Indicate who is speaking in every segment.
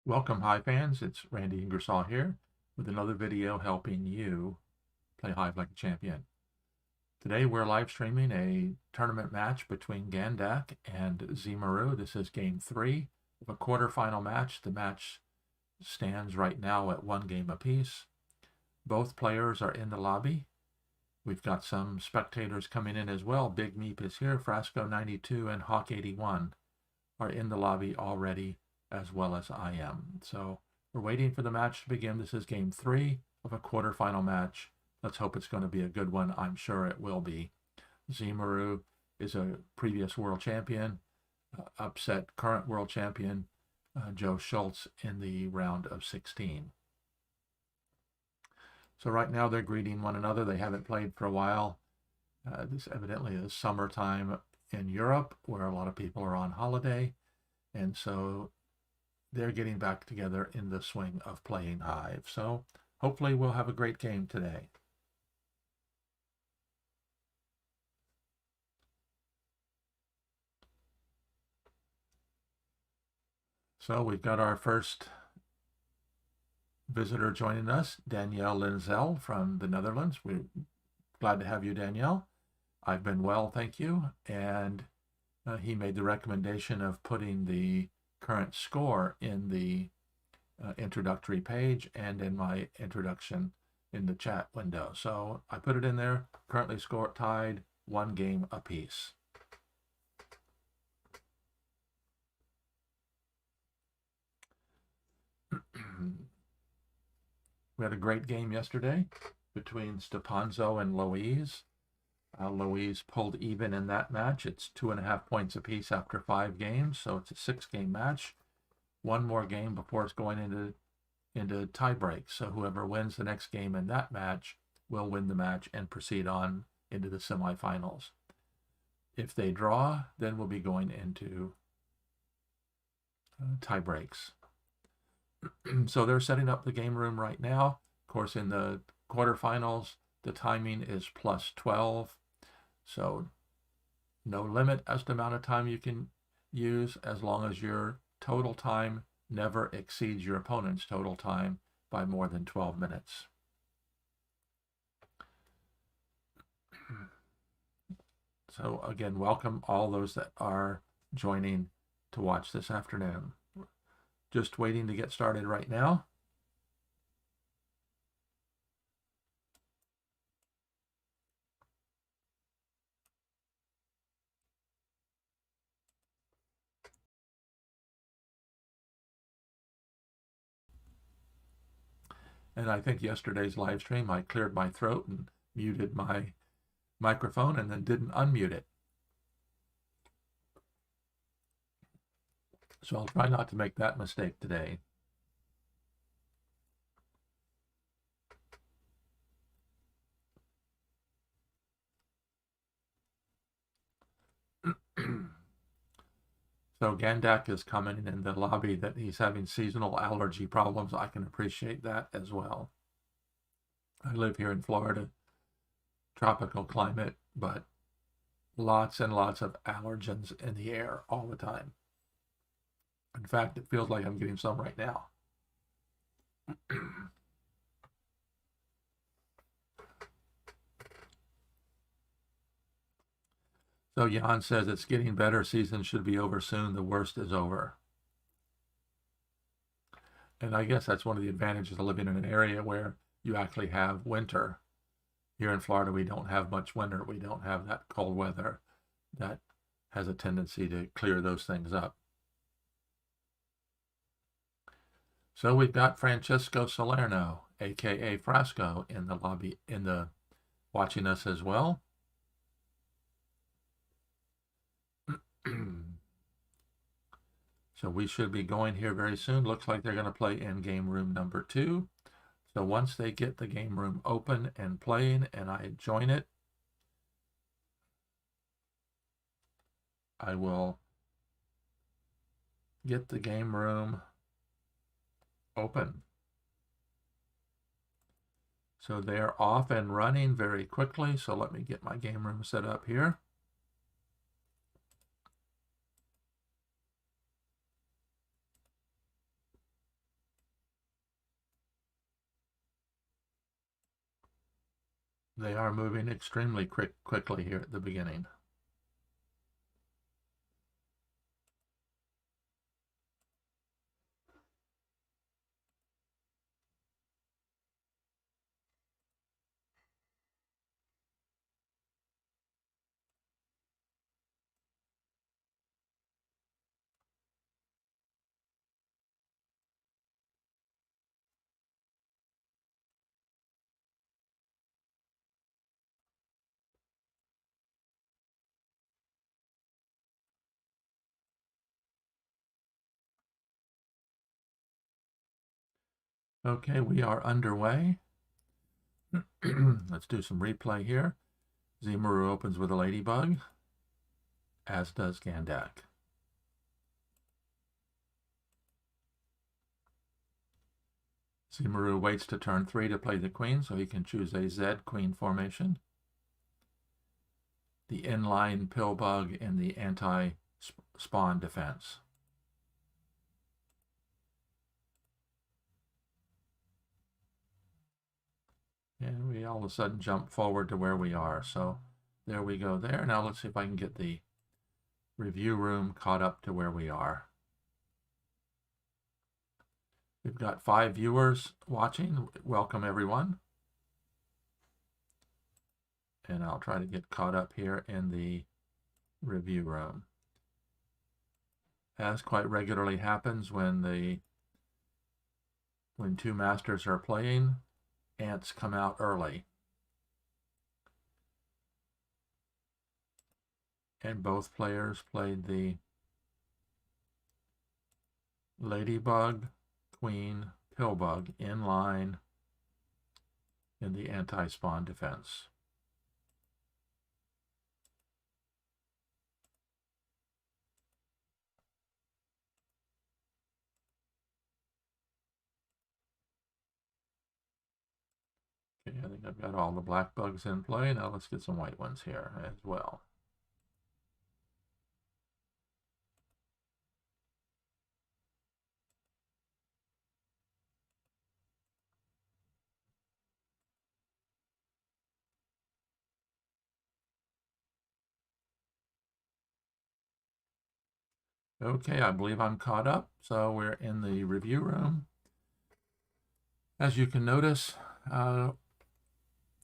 Speaker 1: Welcome, Hive fans. It's Randy Ingersoll here with another video helping you play Hive like a champion. Today we're live streaming a tournament match between Gandac and tzimarou. This is game 3 of a quarterfinal match. The match stands right now at 1 game apiece. Both players are in the lobby. We've got some spectators coming in as well. Big Meep is here. Frasco92 and Hawk81 are in the lobby already, as well as I am. So we're waiting for the match to begin. This is game 3 of a quarterfinal match. Let's hope it's going to be a good one. I'm sure it will be. tzimarou is a previous world champion, upset current world champion Joe Schultz in the round of 16. So right now they're greeting one another. They haven't played for a while. This evidently is summertime in Europe, where a lot of people are on holiday. And so they're getting back together in the swing of playing Hive. So hopefully we'll have a great game today. So we've got our first visitor joining us, Danielle Linzel from the Netherlands. We're glad to have you, Danielle. I've been well, thank you. And he made the recommendation of putting the current score in the introductory page and in my introduction in the chat window. So I put it in there. Currently score tied, 1 game apiece. We had a great game yesterday between Stepanzo and Louise. Louise pulled even in that match. It's 2.5 points apiece after 5 games, so it's a 6-game match. 1 more game before it's going into tie break. So whoever wins the next game in that match will win the match and proceed on into the semifinals. If they draw, then we'll be going into tie breaks. So they're setting up the game room right now. Of course, in the quarterfinals, the timing is +12. So no limit as to the amount of time you can use, as long as your total time never exceeds your opponent's total time by more than 12 minutes. So again, welcome all those that are joining to watch this afternoon. Just waiting to get started right now. And I think yesterday's live stream, I cleared my throat and muted my microphone and then didn't unmute it. So I'll try not to make that mistake today. So Gandac is commenting in the lobby that he's having seasonal allergy problems. I can appreciate that as well. I live here in Florida, tropical climate, but lots and lots of allergens in the air all the time. In fact, it feels like I'm getting some right now. So Jan says it's getting better. Season should be over soon. The worst is over. And I guess that's one of the advantages of living in an area where you actually have winter. Here in Florida, we don't have much winter. We don't have that cold weather that has a tendency to clear those things up. So we've got Francesco Salerno, aka Frasco, in the lobby, watching us as well. So we should be going here very soon. Looks like they're going to play in game room number 2. So once they get the game room open and playing and I join it, I will get the game room open. So they're off and running very quickly. So let me get my game room set up here. They are moving extremely quickly here at the beginning. Okay, we are underway. Let's do some replay here. Tzimarou opens with a ladybug, as does Gandac. Tzimarou waits to turn 3 to play the queen, so he can choose a Z queen formation. The inline pillbug and the anti-spawn defense. And we all of a sudden jump forward to where we are. So there we go there. Now let's see if I can get the review room caught up to where we are. We've got 5 viewers watching. Welcome, everyone. And I'll try to get caught up here in the review room. As quite regularly happens when 2 masters are playing, ants come out early. And both players played the ladybug, queen, pillbug in line in the anti-spawn defense. Okay, I think I've got all the black bugs in play. Now let's get some white ones here as well. Okay, I believe I'm caught up. So we're in the review room. As you can notice,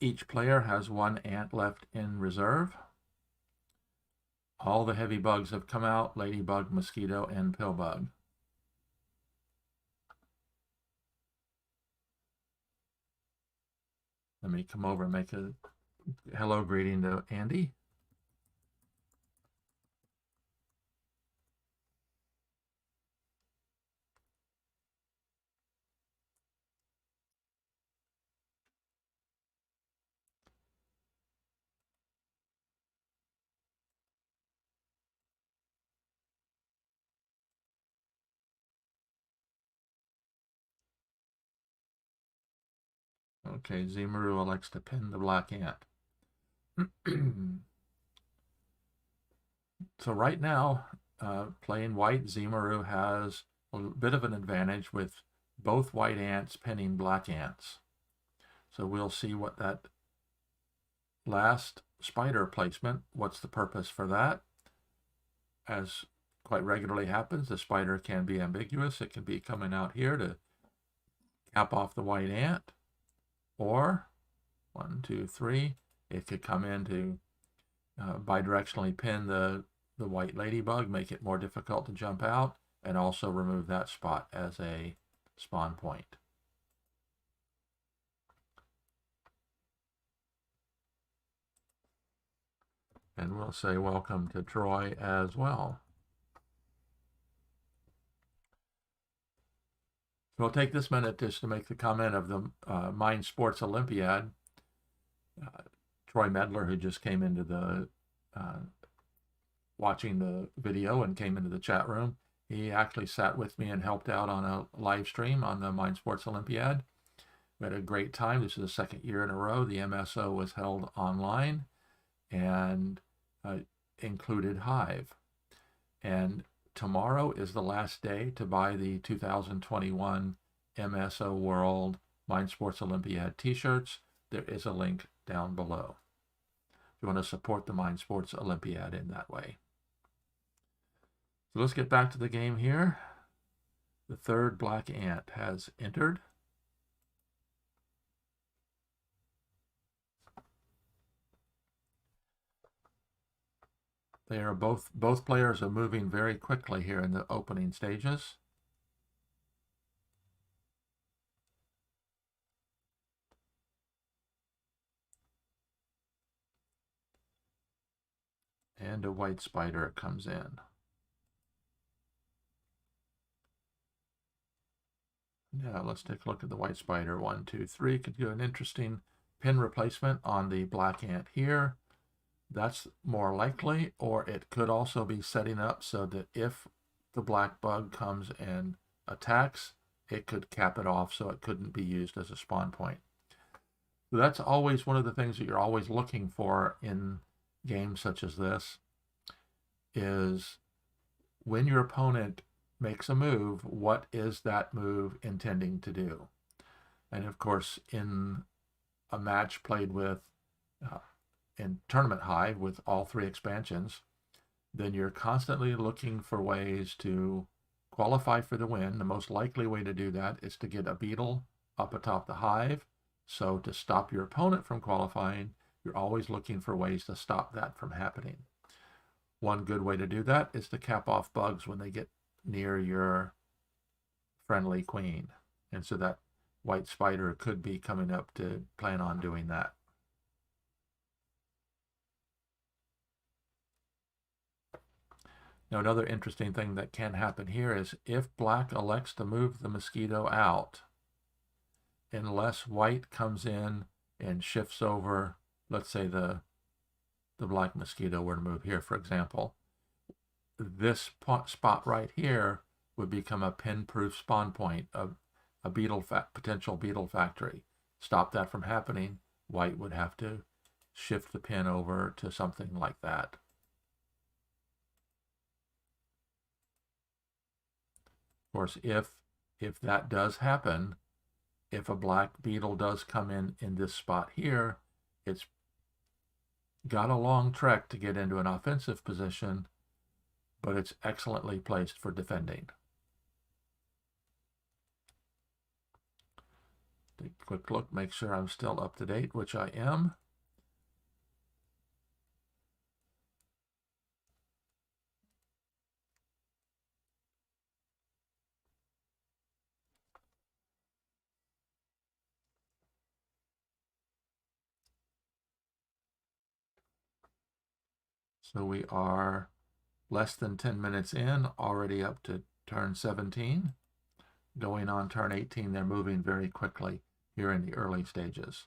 Speaker 1: each player has 1 ant left in reserve. All the heavy bugs have come out: ladybug, mosquito, and pillbug. Let me come over and make a hello greeting to Andy. Okay, Tzimarou elects to pin the black ant. So right now, playing white, Tzimarou has a bit of an advantage with both white ants pinning black ants. So we'll see what that last spider placement, what's the purpose for that? As quite regularly happens, the spider can be ambiguous. It can be coming out here to cap off the white ant, or 1, 2, 3, it could come in to bidirectionally pin the white ladybug, make it more difficult to jump out, and also remove that spot as a spawn point. And we'll say welcome to Troy as well. So I'll take this minute just to make the comment of the Mind Sports Olympiad. Troy Medler, who just came into the watching the video and came into the chat room, he actually sat with me and helped out on a live stream on the Mind Sports Olympiad. We had a great time. This is the 2nd year in a row the MSO was held online and included Hive. And tomorrow is the last day to buy the 2021 MSO World Mind Sports Olympiad t-shirts. there is a link down below if you want to support the Mind Sports Olympiad in that way. So let's get back to the game here. The third black ant has entered. They are both players are moving very quickly here in the opening stages. And a white spider comes in. Now let's take a look at the white spider. 1, 2, 3 could do an interesting pin replacement on the black ant here. That's more likely, or it could also be setting up so that if the black bug comes and attacks, it could cap it off so it couldn't be used as a spawn point. So that's always one of the things that you're always looking for in games such as this, is when your opponent makes a move, what is that move intending to do? And of course, in a match played with in Tournament Hive with all 3 expansions, then you're constantly looking for ways to qualify for the win. The most likely way to do that is to get a beetle up atop the hive. So to stop your opponent from qualifying, you're always looking for ways to stop that from happening. One good way to do that is to cap off bugs when they get near your friendly queen. And so that white spider could be coming up to plan on doing that. Now, another interesting thing that can happen here is if black elects to move the mosquito out, unless white comes in and shifts over, let's say the black mosquito were to move here, for example, this spot right here would become a pin-proof spawn point of a potential beetle factory. Stop that from happening, white would have to shift the pin over to something like that. Of course, if that does happen, if a black beetle does come in this spot here, it's got a long trek to get into an offensive position, but it's excellently placed for defending. Take a quick look, make sure I'm still up to date, which I am. So we are less than 10 minutes in, already up to turn 17. Going on turn 18, they're moving very quickly here in the early stages.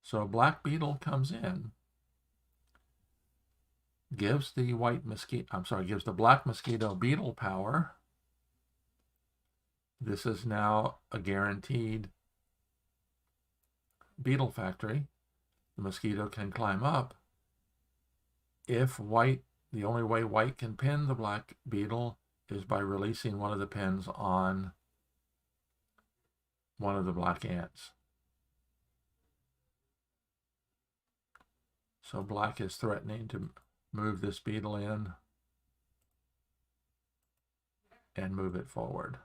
Speaker 1: So a black beetle comes in, gives the gives the black mosquito beetle power. This is now a guaranteed beetle factory. The mosquito can climb up. If white, the only way white can pin the black beetle is by releasing one of the pins on one of the black ants. So black is threatening to move this beetle in and move it forward.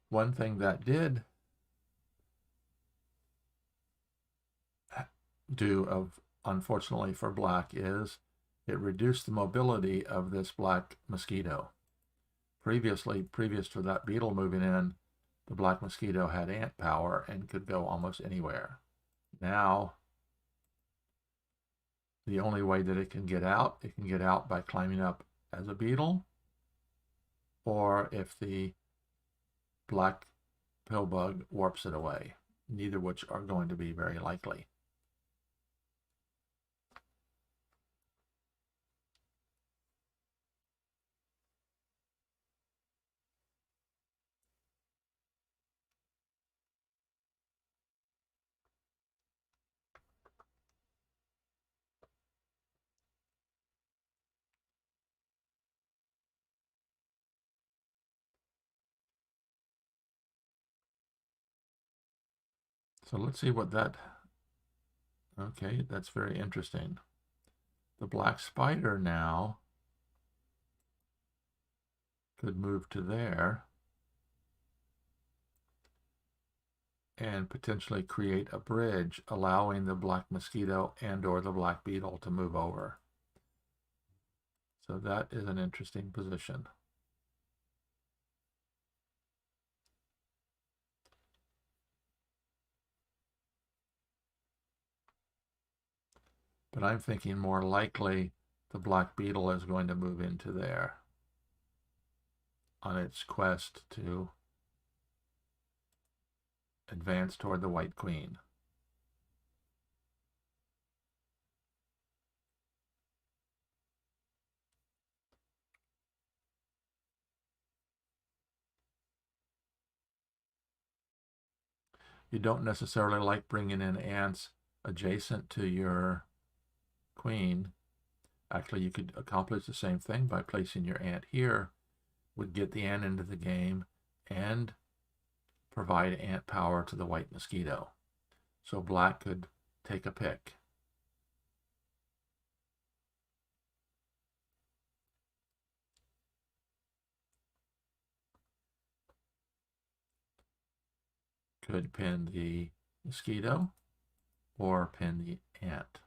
Speaker 1: One thing that did do, unfortunately for black, is it reduced the mobility of this black mosquito. Previous to that beetle moving in, the black mosquito had ant power and could go almost anywhere. Now, the only way that it can get out by climbing up as a beetle, or if the black pill bug warps it away, neither which are going to be very likely. So let's see what that, okay, that's very interesting. The black spider now could move to there and potentially create a bridge, allowing the black mosquito and or the black beetle to move over. So that is an interesting position. But I'm thinking more likely the black beetle is going to move into there on its quest to advance toward the white queen. You don't necessarily like bringing in ants adjacent to your queen. Actually, you could accomplish the same thing by placing your ant here, would get the ant into the game and provide ant power to the white mosquito. So black could take a pick. Could pin the mosquito or pin the ant.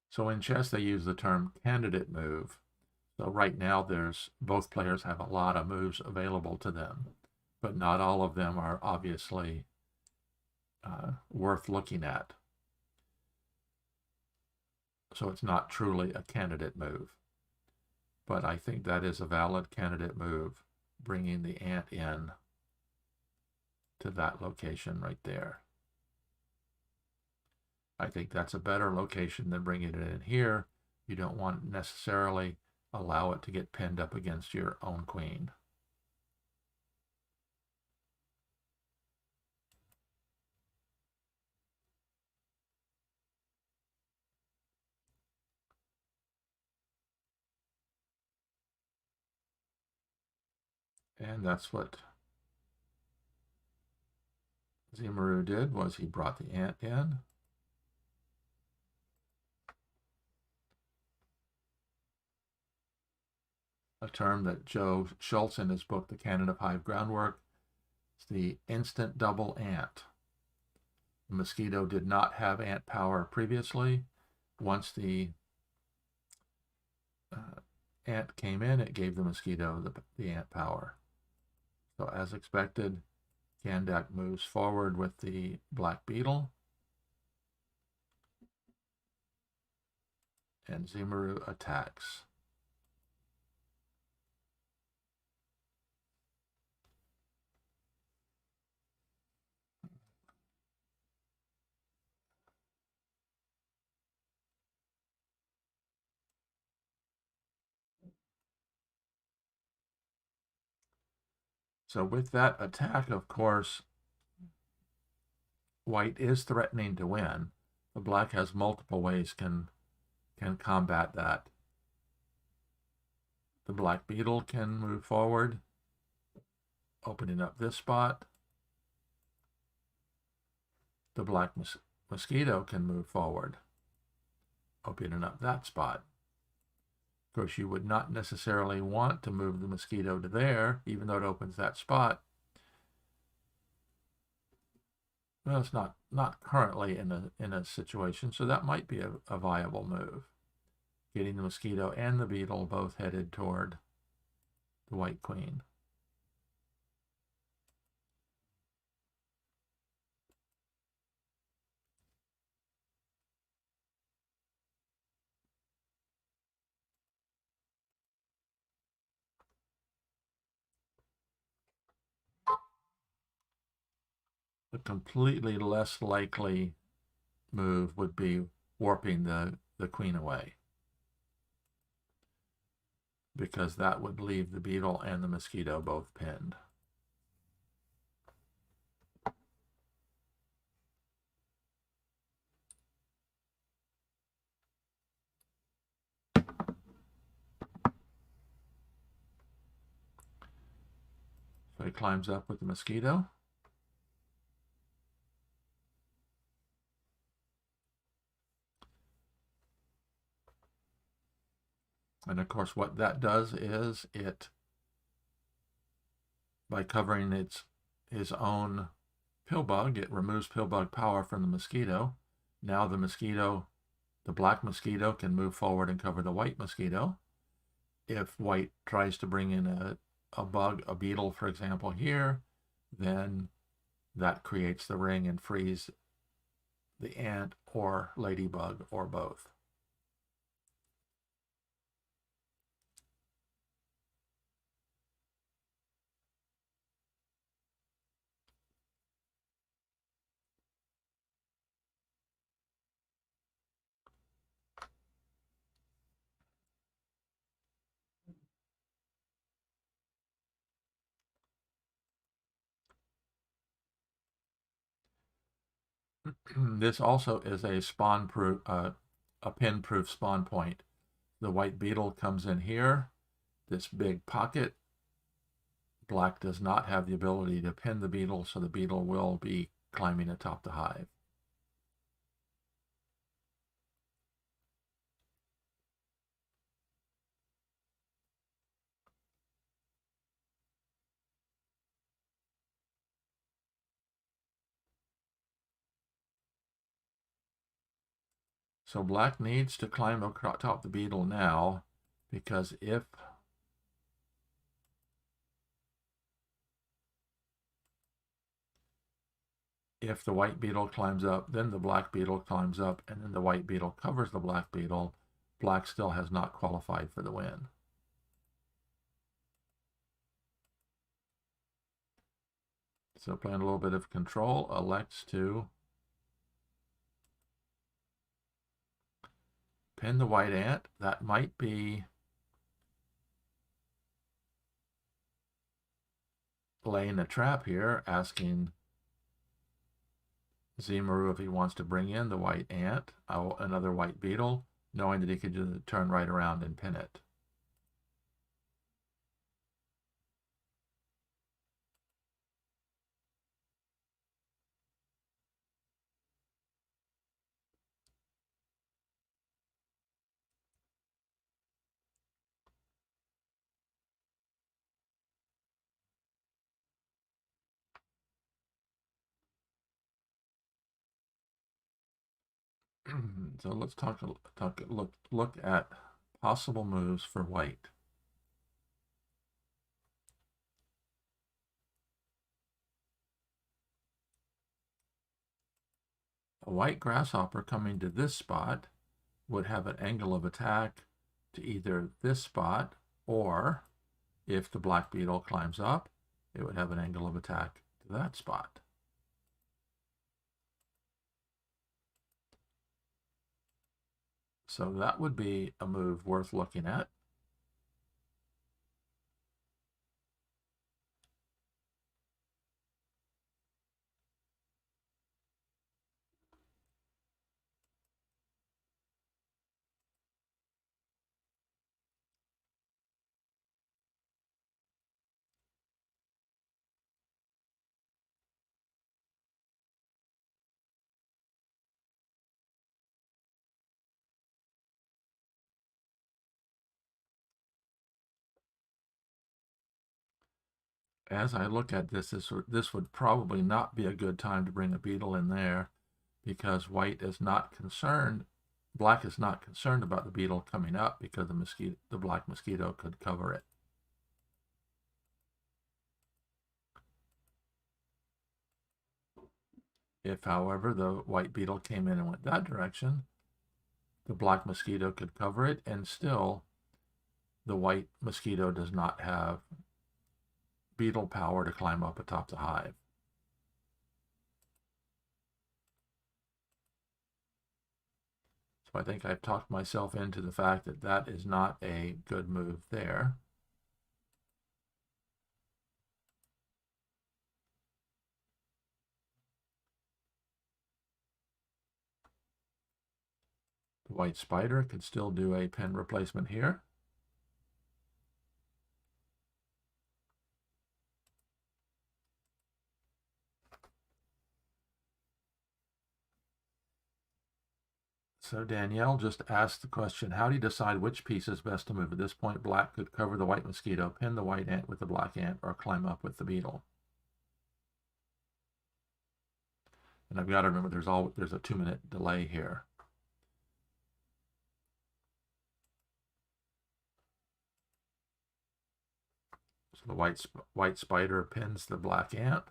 Speaker 1: So in chess, they use the term candidate move. So right now, both players have a lot of moves available to them, but not all of them are obviously worth looking at. So it's not truly a candidate move. But I think that is a valid candidate move, bringing the ant in to that location right there. I think that's a better location than bringing it in here. You don't want to necessarily allow it to get pinned up against your own queen. And that's what tzimarou did, was he brought the ant in. A term that Joe Schultz in his book, The Canon of Hive Groundwork, is the instant double ant. The mosquito did not have ant power previously. Once the ant came in, it gave the mosquito the ant power. So as expected, Gandac moves forward with the black beetle, and tzimarou attacks. So with that attack, of course, white is threatening to win. The black has multiple ways can combat that. The black beetle can move forward, opening up this spot. The black mosquito can move forward, opening up that spot. Of course, you would not necessarily want to move the mosquito to there, even though it opens that spot. Well, it's not currently in a situation, so that might be a viable move. Getting the mosquito and the beetle both headed toward the white queen. A completely less likely move would be warping the queen away, because that would leave the beetle and the mosquito both pinned. it climbs up with the mosquito. And of course, what that does is by covering his own pill bug, it removes pill bug power from the mosquito. Now the black mosquito can move forward and cover the white mosquito. If white tries to bring in a bug, a beetle, for example, here, then that creates the ring and frees the ant or ladybug or both. This also is a spawn-proof, a pin-proof spawn point. The white beetle comes in here, this big pocket. Black does not have the ability to pin the beetle, so the beetle will be climbing atop the hive. So black needs to climb atop the beetle now, because if the white beetle climbs up, then the black beetle climbs up, and then the white beetle covers the black beetle, black still has not qualified for the win. So playing a little bit of control, elects to pin the white ant. That might be laying a trap here, asking tzimarou if he wants to bring in the white ant, another white beetle, knowing that he could just turn right around and pin it. So let's look at possible moves for white. A white grasshopper coming to this spot would have an angle of attack to either this spot, or if the black beetle climbs up, it would have an angle of attack to that spot. So that would be a move worth looking at. As I look at this would probably not be a good time to bring a beetle in there, because white is not concerned, black is not concerned about the beetle coming up, because the black mosquito could cover it. If, however, the white beetle came in and went that direction, the black mosquito could cover it, and still the white mosquito does not have beetle power to climb up atop the hive. So I think I've talked myself into the fact that that is not a good move there. The white spider could still do a pin replacement here. So Danielle just asked the question, how do you decide which piece is best to move? At this point, black could cover the white mosquito, pin the white ant with the black ant, or climb up with the beetle. And I've got to remember there's a 2-minute delay here. So the white spider pins the black ant.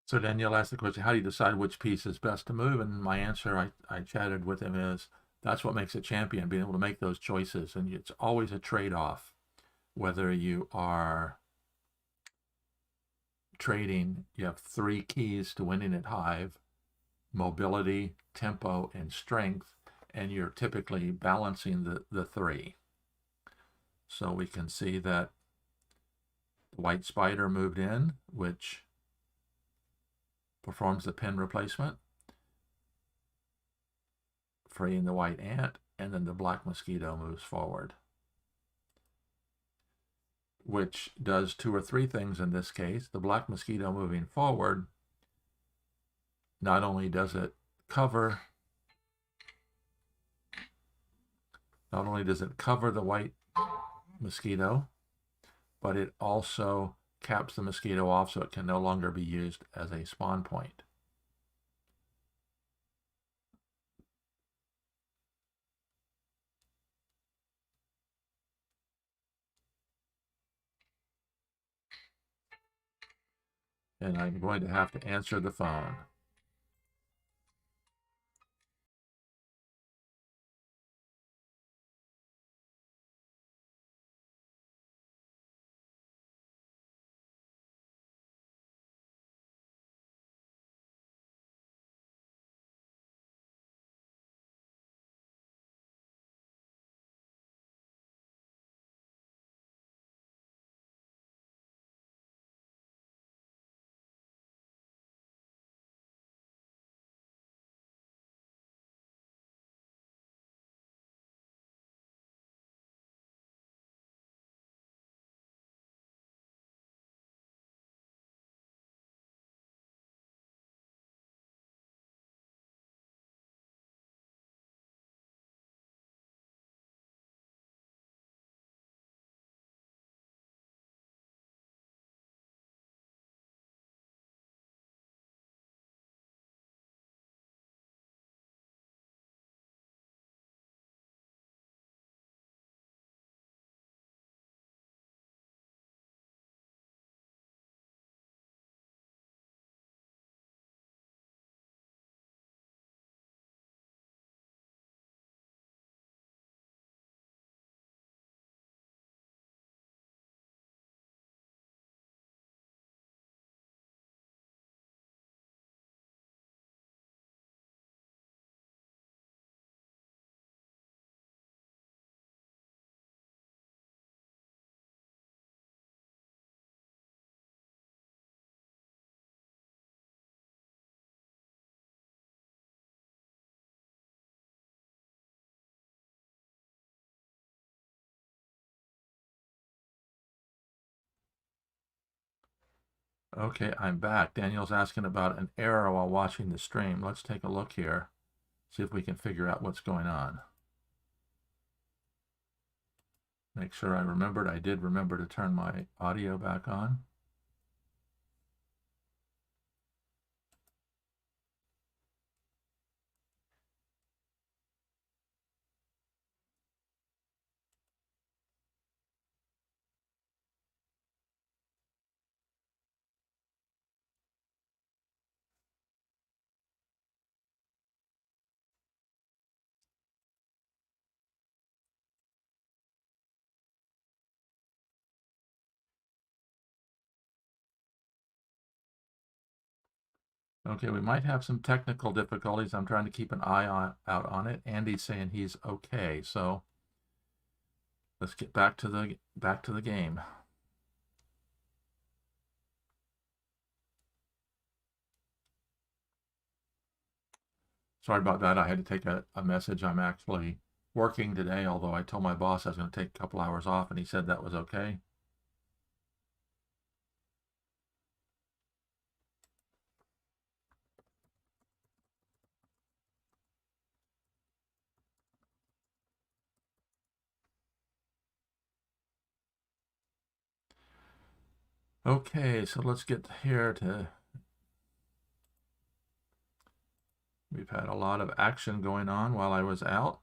Speaker 1: So Danielle asked the question, how do you decide which piece is best to move? And my answer, I chatted with him, is that's what makes a champion, being able to make those choices. And it's always a trade-off, whether you are trading, you have 3 keys to winning at Hive: mobility, tempo, and strength, and you're typically balancing the 3. So we can see that the white spider moved in, which performs the pin replacement, freeing the white ant, and then the black mosquito moves forward, which does 2 or 3 things in this case. The black mosquito moving forward, not only does it cover the white mosquito, but it also caps the mosquito off so it can no longer be used as a spawn point. And I'm going to have to answer the phone. Okay, I'm back. Daniel's asking about an error while watching the stream. Let's take a look here, see if we can figure out what's going on. Make sure I remembered. I did remember to turn my audio back on. Okay, we might have some technical difficulties. I'm trying to keep an eye out on it. Andy's saying he's okay, so let's get back to the game. Sorry about that. I had to take a message. I'm actually working today, although I told my boss I was going to take a couple hours off, and he said that was okay. Okay, so let's get here to... We've had a lot of action going on while I was out.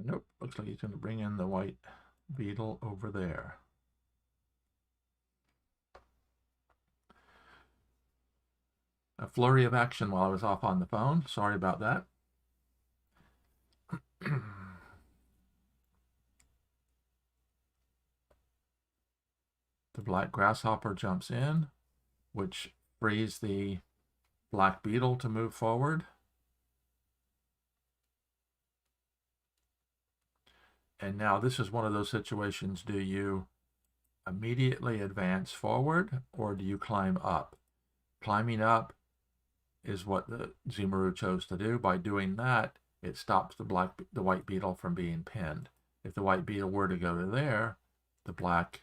Speaker 1: Nope, looks like he's going to bring in the white beetle over there. A flurry of action while I was off on the phone. Sorry about that. The black grasshopper jumps in, which frees the black beetle to move forward. And now this is one of those situations. Do you immediately advance forward or do you climb up? Climbing up is what the tzimarou chose to do. By doing that, it stops the white beetle from being pinned. If the white beetle were to go to there, the black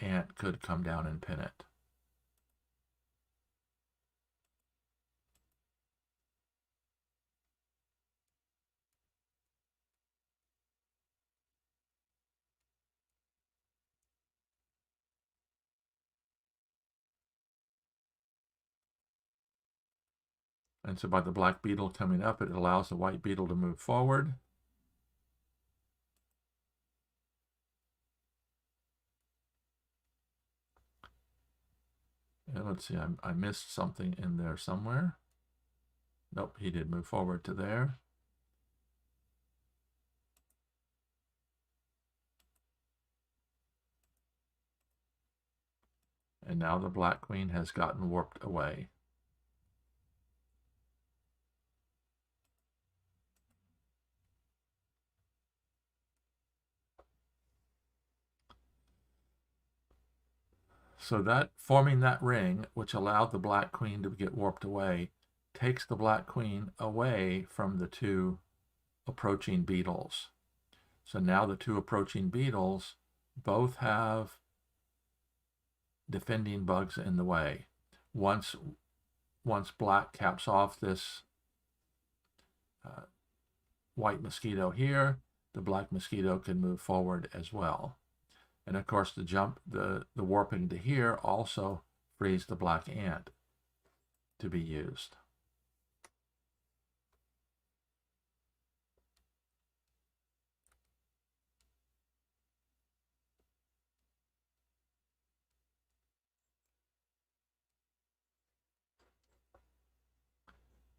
Speaker 1: ant could come down and pin it. And so by the black beetle coming up, it allows the white beetle to move forward. And let's see, I missed something in there somewhere. Nope, he did move forward to there. And now the black queen has gotten warped away. So that forming that ring, which allowed the black queen to get warped away, takes the black queen away from the two approaching beetles. So now the two approaching beetles both have defending bugs in the way. Once black caps off this white mosquito here, the black mosquito can move forward as well. And of course, the warping to here also frees the black ant to be used.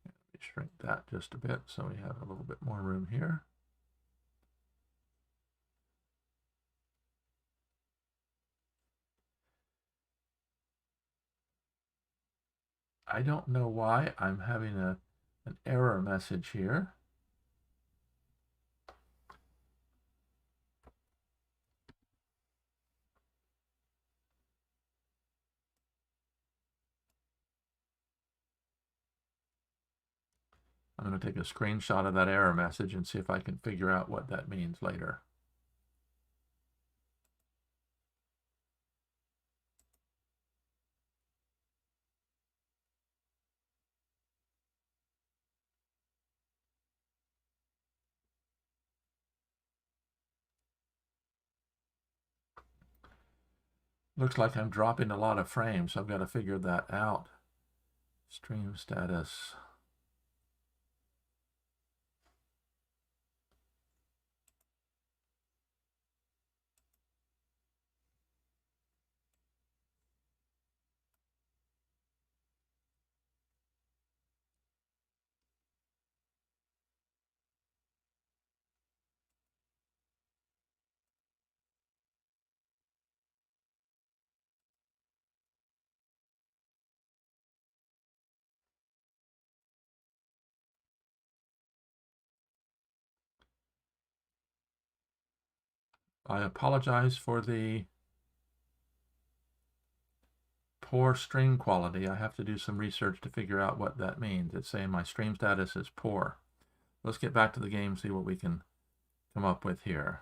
Speaker 1: Let me shrink that just a bit so we have a little bit more room here. I don't know why I'm having an error message here. I'm going to take a screenshot of that error message and see if I can figure out what that means later. Looks like I'm dropping a lot of frames, so I've got to figure that out. Stream status. I apologize for the poor stream quality. I have to do some research to figure out what that means. It's saying my stream status is poor. Let's get back to the game, see what we can come up with here.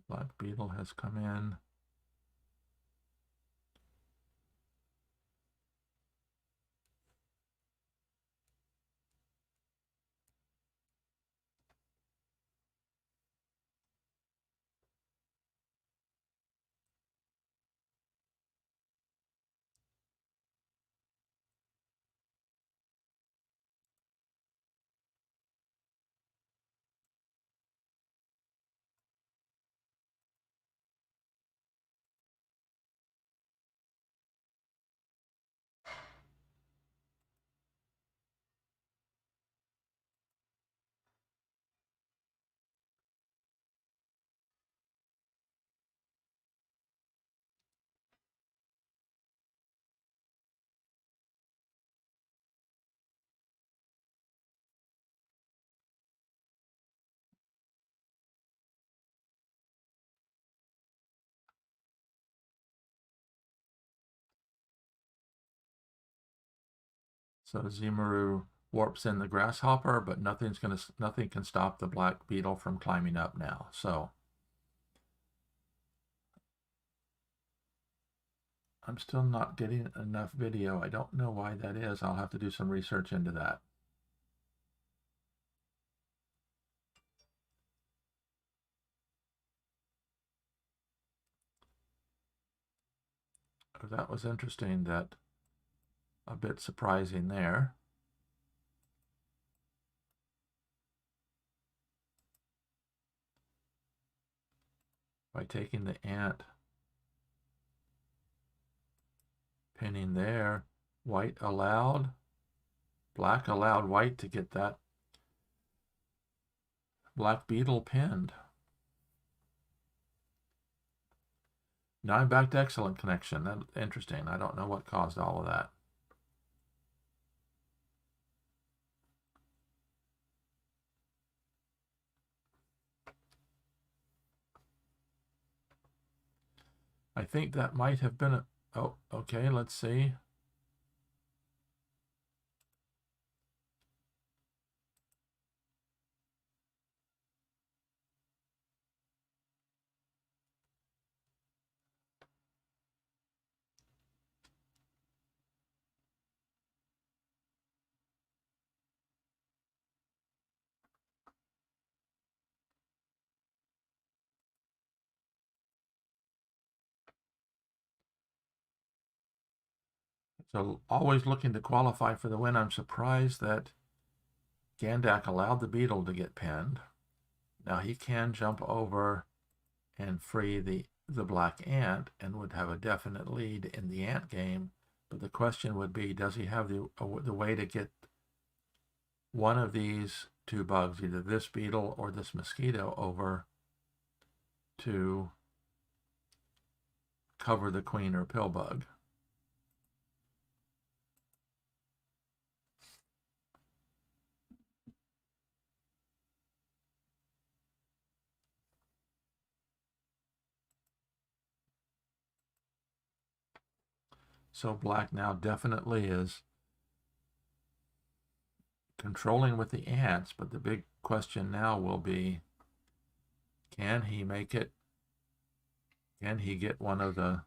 Speaker 1: Black Beetle has come in. So tzimarou warps in the grasshopper, but nothing can stop the black beetle from climbing up now. So I'm still not getting enough video. I don't know why that is. I'll have to do some research into that. That was interesting, that a bit surprising there. By taking the ant, pinning there, white allowed, black allowed white to get that black beetle pinned. Now I'm back to excellent connection. That's interesting. I don't know what caused all of that. I think that might have been a... Oh, okay, let's see. So always looking to qualify for the win. I'm surprised that Gandac allowed the beetle to get pinned. Now he can jump over and free the black ant and would have a definite lead in the ant game. But the question would be, does he have the way to get one of these two bugs, either this beetle or this mosquito, over to cover the queen or pill bug? So black now definitely is controlling with the ants, but the big question now will be, can he make it? Can he get one of the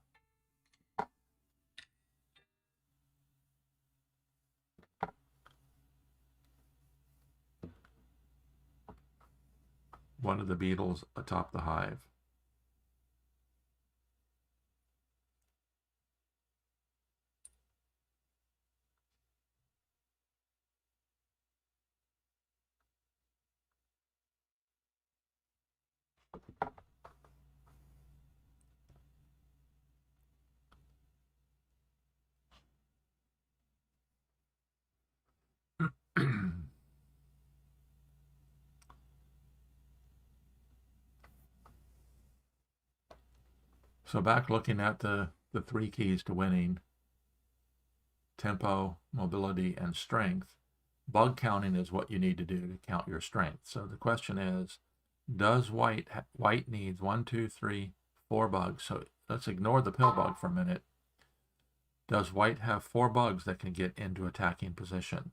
Speaker 1: beetles atop the hive? So back looking at the three keys to winning: tempo, mobility, and strength. Bug counting is what you need to do to count your strength. So the question is, does white needs 1, 2, 3, 4 bugs? So let's ignore the pill bug for a minute. Does white have 4 bugs that can get into attacking position?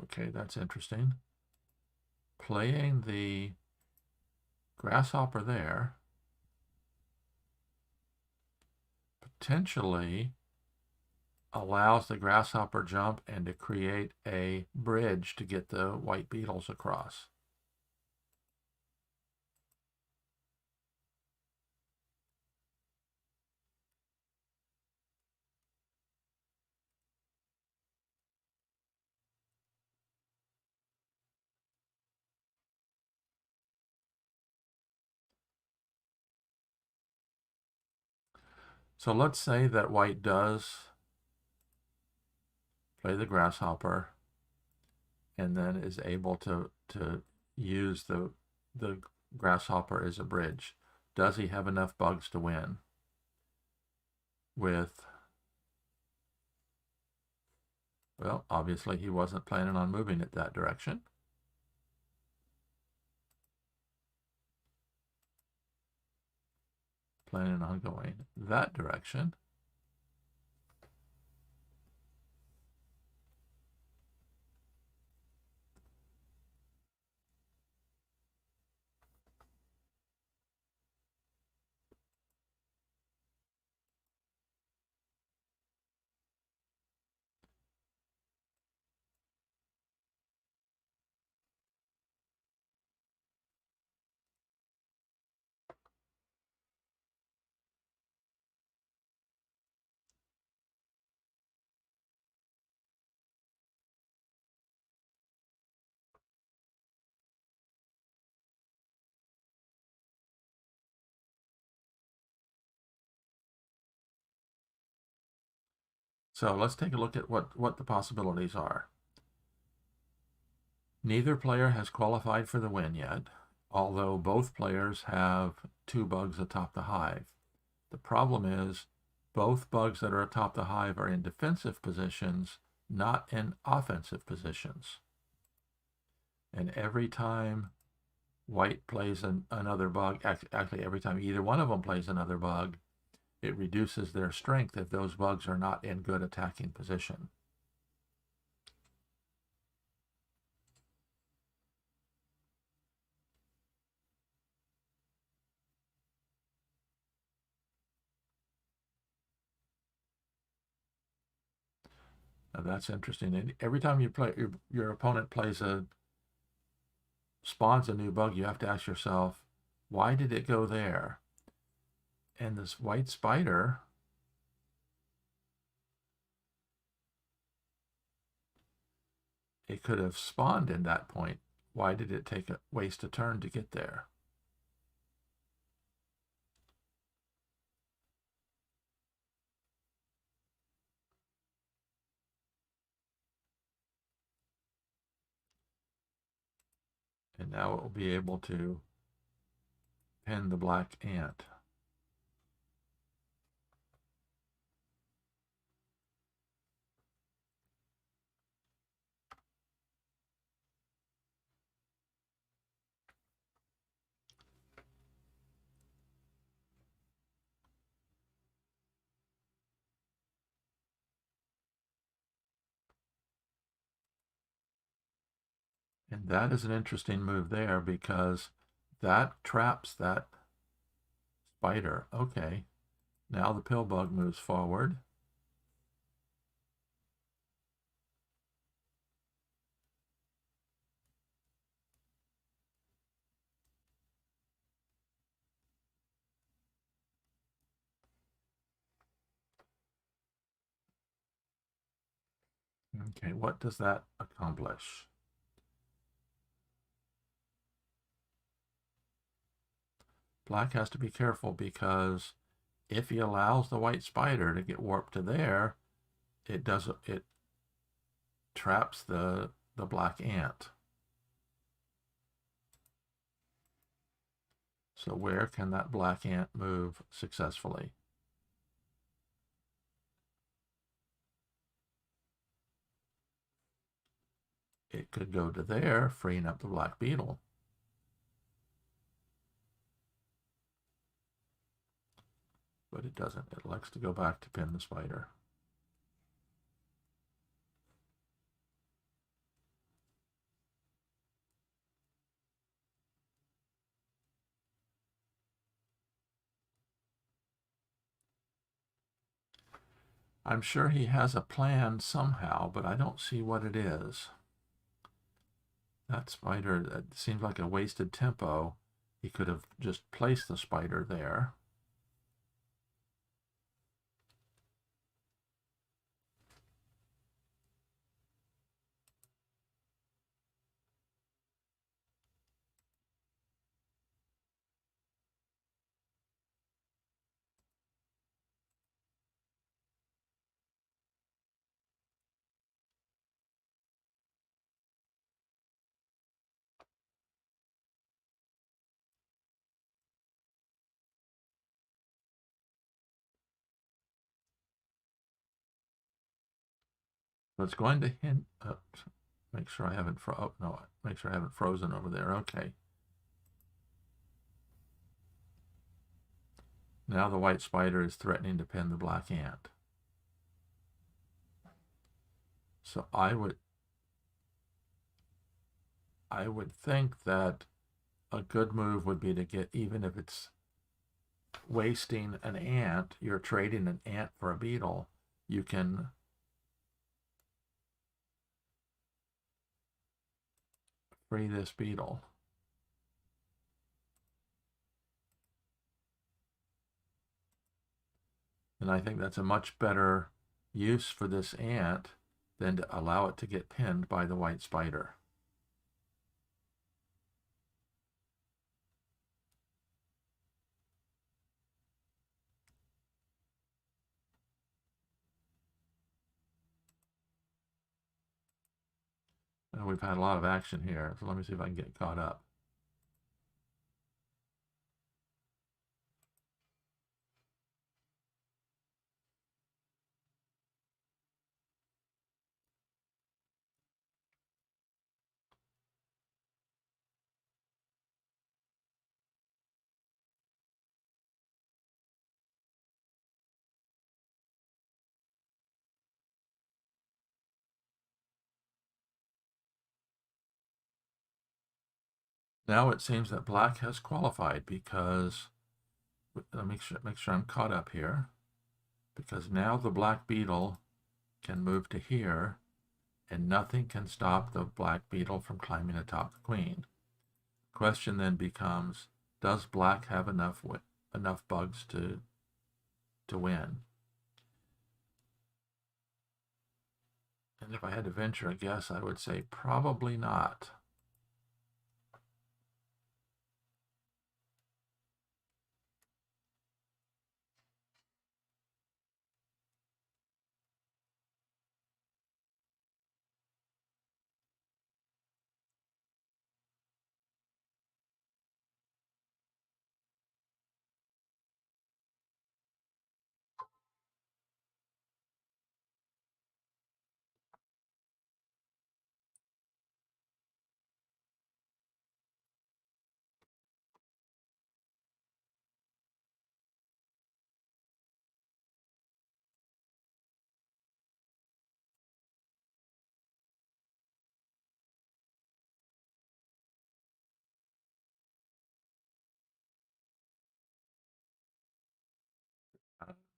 Speaker 1: Okay, that's interesting. Playing the grasshopper there potentially allows the grasshopper jump and to create a bridge to get the white beetles across. So let's say that white does play the grasshopper and then is able to use the grasshopper as a bridge. Does he have enough bugs to win? Well, obviously he wasn't planning on moving it that direction. Planning on going that direction. So let's take a look at what the possibilities are. Neither player has qualified for the win yet, although both players have 2 bugs atop the hive. The problem is both bugs that are atop the hive are in defensive positions, not in offensive positions. And every time white plays another bug, actually every time either one of them plays another bug, it reduces their strength if those bugs are not in good attacking position. Now that's interesting. And every time you play, your opponent spawns a new bug, you have to ask yourself, why did it go there? And this white spider it could have spawned in that point. Why did it waste a turn to get there? And now it will be able to pin the black ant. And that is an interesting move there because that traps that spider. Okay, now the pill bug moves forward. Okay, what does that accomplish? Black has to be careful because if he allows the white spider to get warped to there, it traps the black ant. So where can that black ant move successfully? It could go to there, freeing up the black beetle. But it doesn't. It likes to go back to pin the spider. I'm sure he has a plan somehow, but I don't see what it is. That spider, that seems like a wasted tempo. He could have just placed the spider there. So it's going to hint. Make sure I haven't make sure I haven't frozen over there. Okay. Now the white spider is threatening to pin the black ant. So I would think that a good move would be to get, even if it's wasting an ant, you're trading an ant for a beetle, you can free this beetle. And I think that's a much better use for this ant than to allow it to get pinned by the white spider. And we've had a lot of action here, so let me see if I can get caught up. Now it seems that black has qualified because, let me make sure I'm caught up here, because now the black beetle can move to here and nothing can stop the black beetle from climbing atop the queen. Question then becomes, does black have enough bugs to win? And if I had to venture a guess, I would say probably not.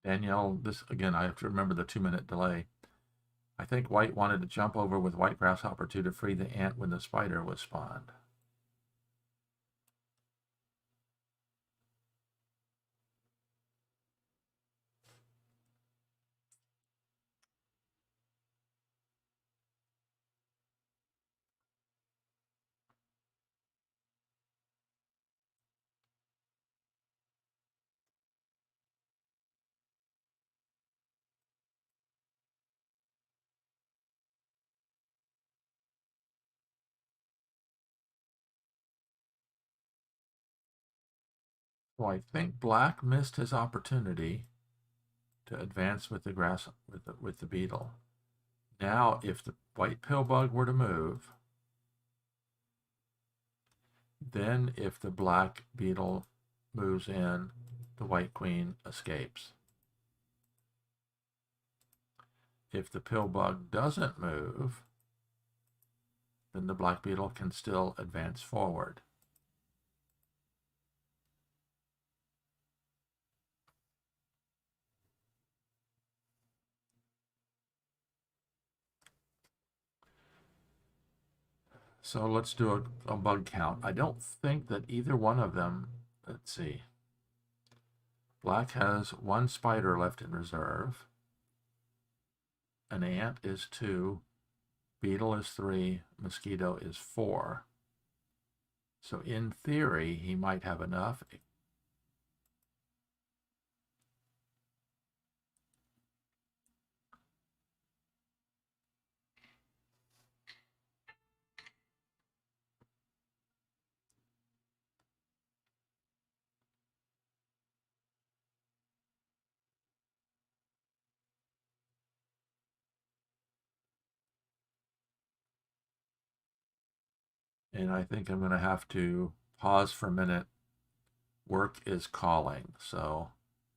Speaker 1: Danielle, this again, I have to remember the 2-minute delay. I think white wanted to jump over with white grasshopper 2 to free the ant when the spider was spawned. So I think black missed his opportunity to advance with the grass with the beetle. Now, if the white pill bug were to move, then if the black beetle moves in, the white queen escapes. If the pill bug doesn't move, then the black beetle can still advance forward. So let's do a bug count. I don't think that either one of them, let's see. Black has one spider left in reserve. An ant is 2. Beetle is 3. Mosquito is 4. So in theory, he might have enough. And I think I'm going to have to pause for a minute. Work is calling. So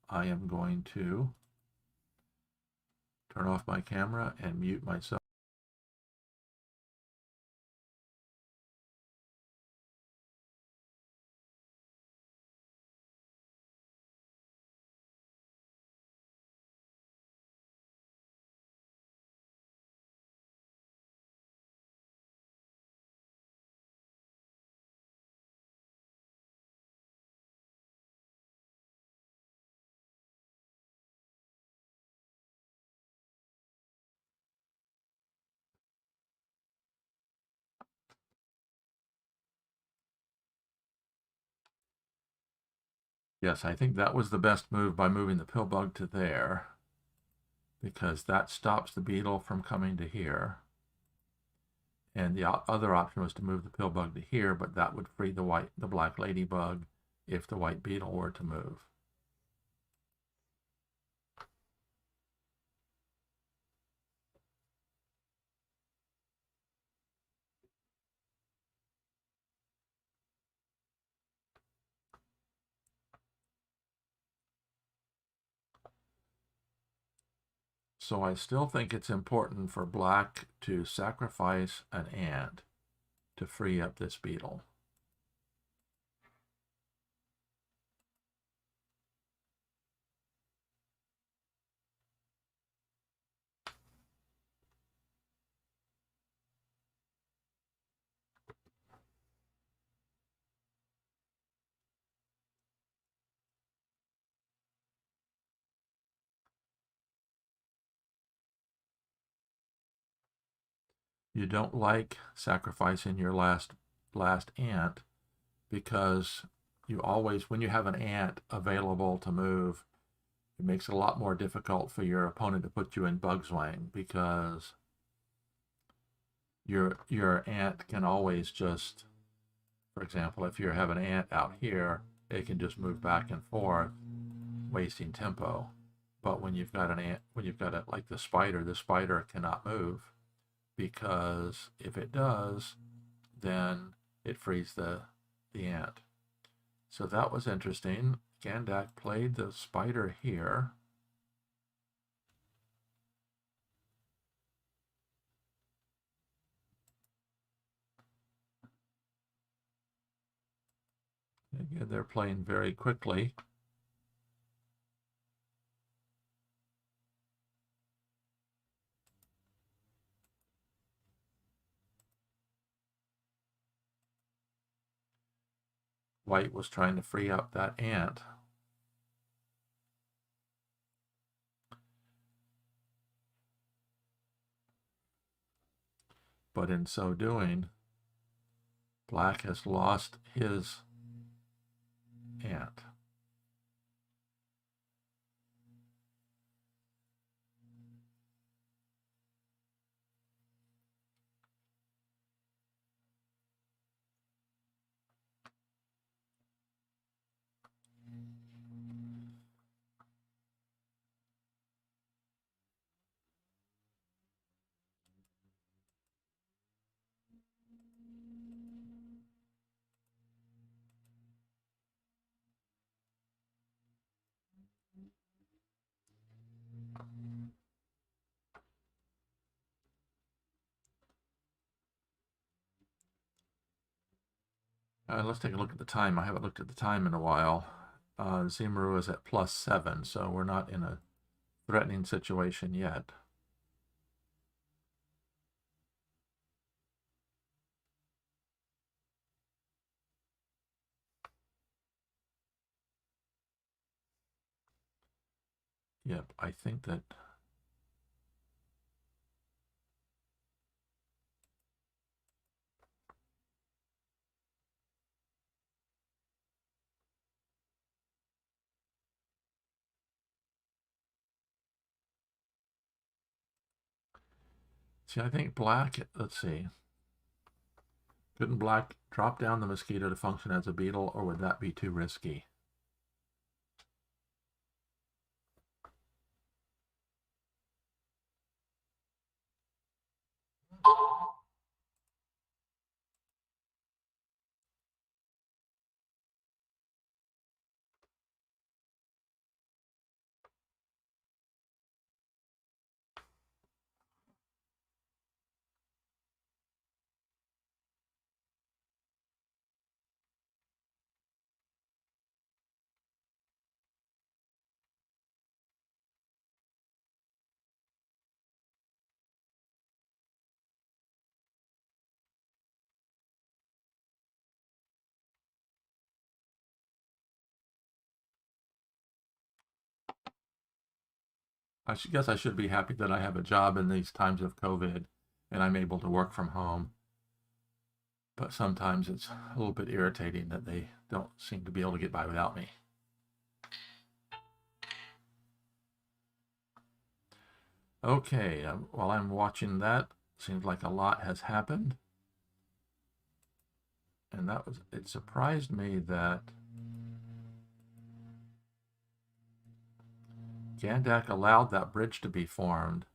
Speaker 1: I am going to turn off my camera and mute myself. Yes, I think that was the best move by moving the pill bug to there, because that stops the beetle from coming to here. And the other option was to move the pill bug to here, but that would free the black ladybug if the white beetle were to move. So I still think it's important for black to sacrifice an ant to free up this beetle. You don't like sacrificing your last ant, because you always, when you have an ant available to move, it makes it a lot more difficult for your opponent to put you in bug swing, because your ant can always just, for example, if you have an ant out here, it can just move back and forth, wasting tempo. But when you've got an ant, when you've got like the spider cannot move, because if it does, then it frees the ant. So that was interesting. Gandac played the spider here. Again, they're playing very quickly. White was trying to free up that ant. But in so doing, black has lost his ant. Let's take a look at the time. I haven't looked at the time in a while. tzimarou is at +7, so we're not in a threatening situation yet. Yep, I think that see, I think black, let's see. Couldn't black drop down the mosquito to function as a beetle, or would that be too risky? I guess I should be happy that I have a job in these times of COVID and I'm able to work from home. But sometimes it's a little bit irritating that they don't seem to be able to get by without me. Okay, while I'm watching that, seems like a lot has happened. And it surprised me that Gandac allowed that bridge to be formed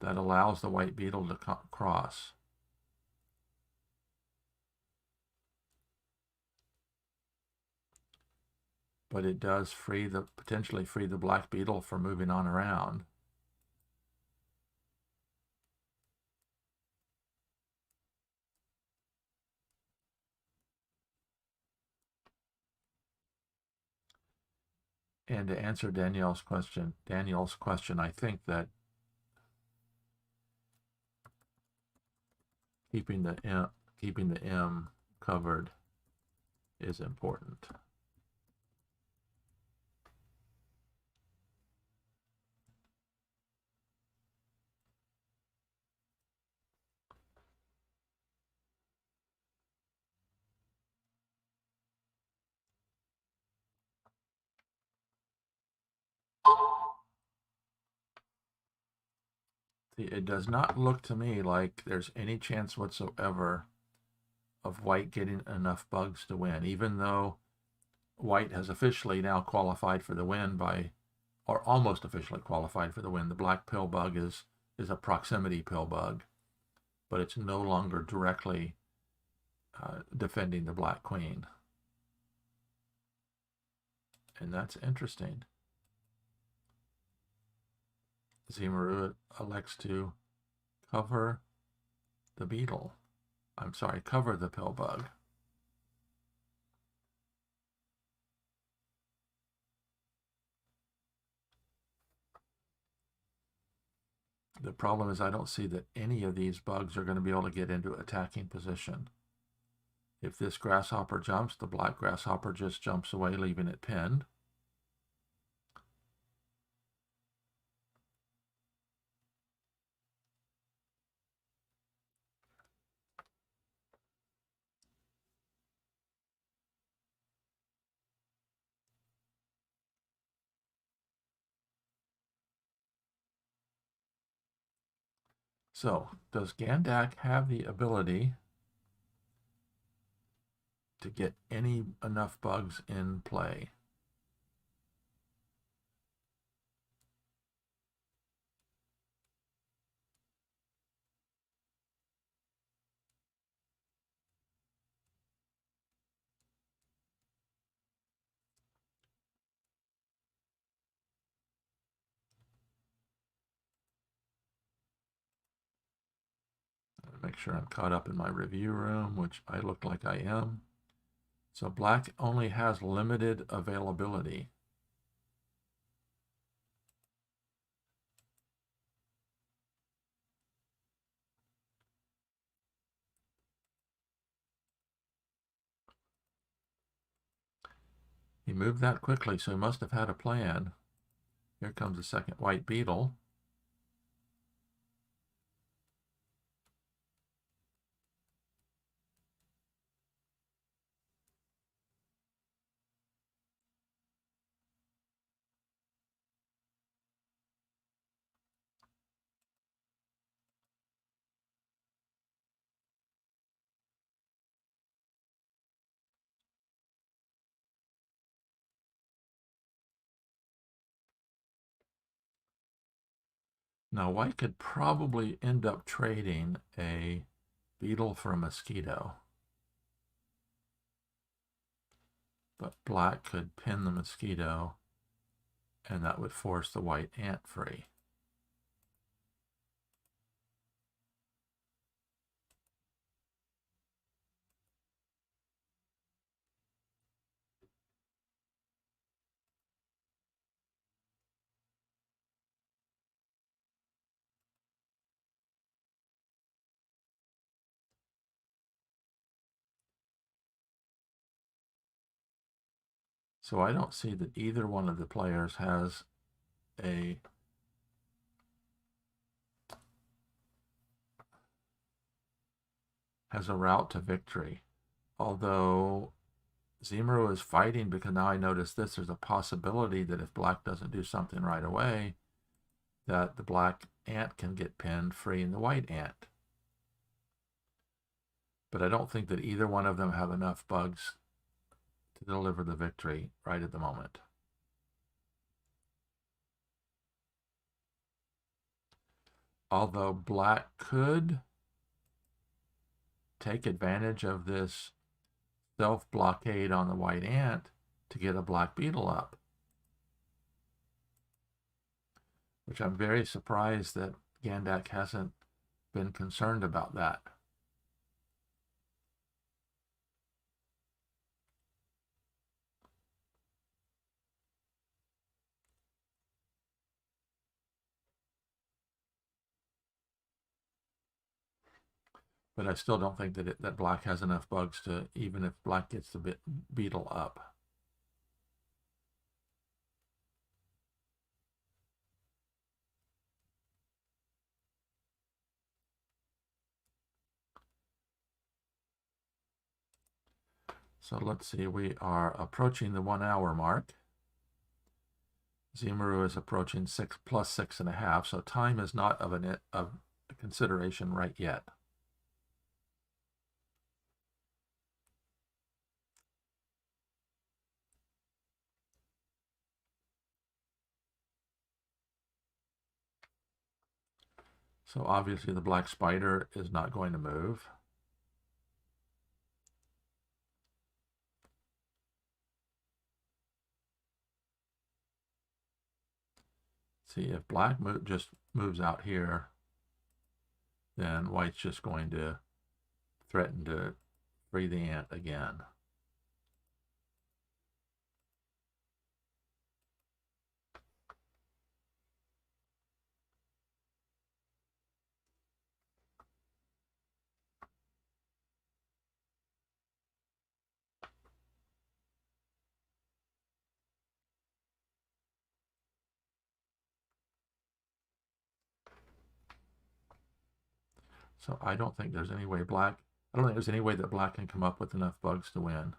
Speaker 1: that allows the white beetle to cross. But it does potentially free the black beetle from moving on around. And to answer Danielle's question, I think that keeping the M covered is important. It does not look to me like there's any chance whatsoever of white getting enough bugs to win, even though white has officially now qualified for the win or almost officially qualified for the win. The black pill bug is a proximity pill bug, but it's no longer directly defending the black queen. And that's interesting. tzimarou elects to cover the beetle. I'm sorry, cover the pill bug. The problem is I don't see that any of these bugs are going to be able to get into attacking position. If this grasshopper jumps, the black grasshopper just jumps away, leaving it pinned. So, does Gandac have the ability to get enough bugs in play? make sure I'm caught up in my review room, which I look like I am. So black only has limited availability. He moved that quickly, so he must have had a plan. Here comes the second white beetle. Now, white could probably end up trading a beetle for a mosquito. But black could pin the mosquito, and that would force the white ant free. So I don't see that either one of the players has a route to victory. Although tzimarou is fighting, because now I notice this, there's a possibility that if black doesn't do something right away, that the black ant can get pinned, freeing the white ant. But I don't think that either one of them have enough bugs to deliver the victory right at the moment. Although black could take advantage of this self-blockade on the white ant to get a black beetle up, which I'm very surprised that Gandac hasn't been concerned about that. But I still don't think that black has enough bugs to, even if black gets the beetle up. So let's see, we are approaching the 1 hour mark. tzimarou is approaching 6 plus 6.5, so time is not of a consideration right yet. So obviously the black spider is not going to move. See, if black just moves out here, then white's just going to threaten to free the ant again. So I don't think there's any way I don't think there's any way that black can come up with enough bugs to win.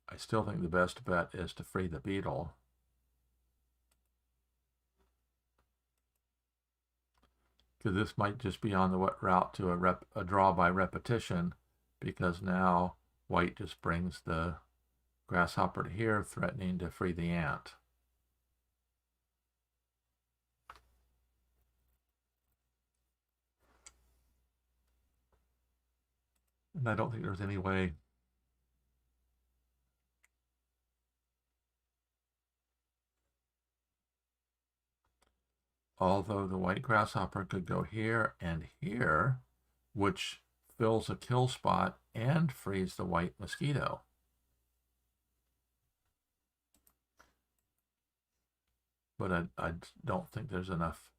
Speaker 1: I still think the best bet is to free the beetle. Because this might just be on the route to a draw by repetition, because now white just brings the grasshopper to here, threatening to free the ant. And I don't think there's any way Although the white grasshopper could go here and here, which fills a kill spot and frees the white mosquito. But I don't think there's enough